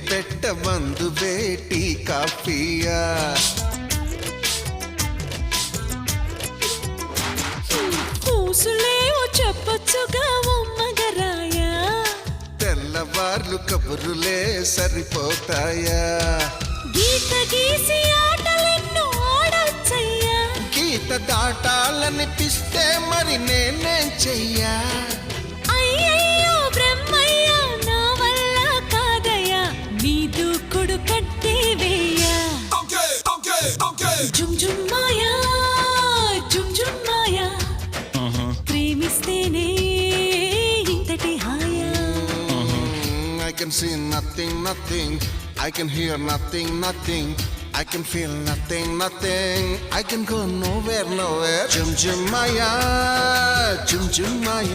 పెట్ట మందు వేటి కాఫీయా పూసులేవో చెప్పొచ్చుగా ఉమ్మగరాయా తెల్లవార్లు కబురులే సరిపోతాయా గీత గీసి ఆటలెన్నో ఆడొచ్చయ్యా గీత దాటాలనిపిస్తే మరి నేనేం చెయ్యా అయ్యయ్యో బ్రహ్మయ్యా నా వల్ల కాదయ్యా నీ దూకుడు కట్టే వేయ్యా జుమ్ జుమ్ మాయా జుమ్ జుమ్ మాయా ప్రేమిస్తేనే ఇంతటి హాయా I can see nothing, nothing. I can hear nothing, nothing. I can feel nothing, nothing. I can go nowhere, nowhere. Jum jum maya, jum jum maya.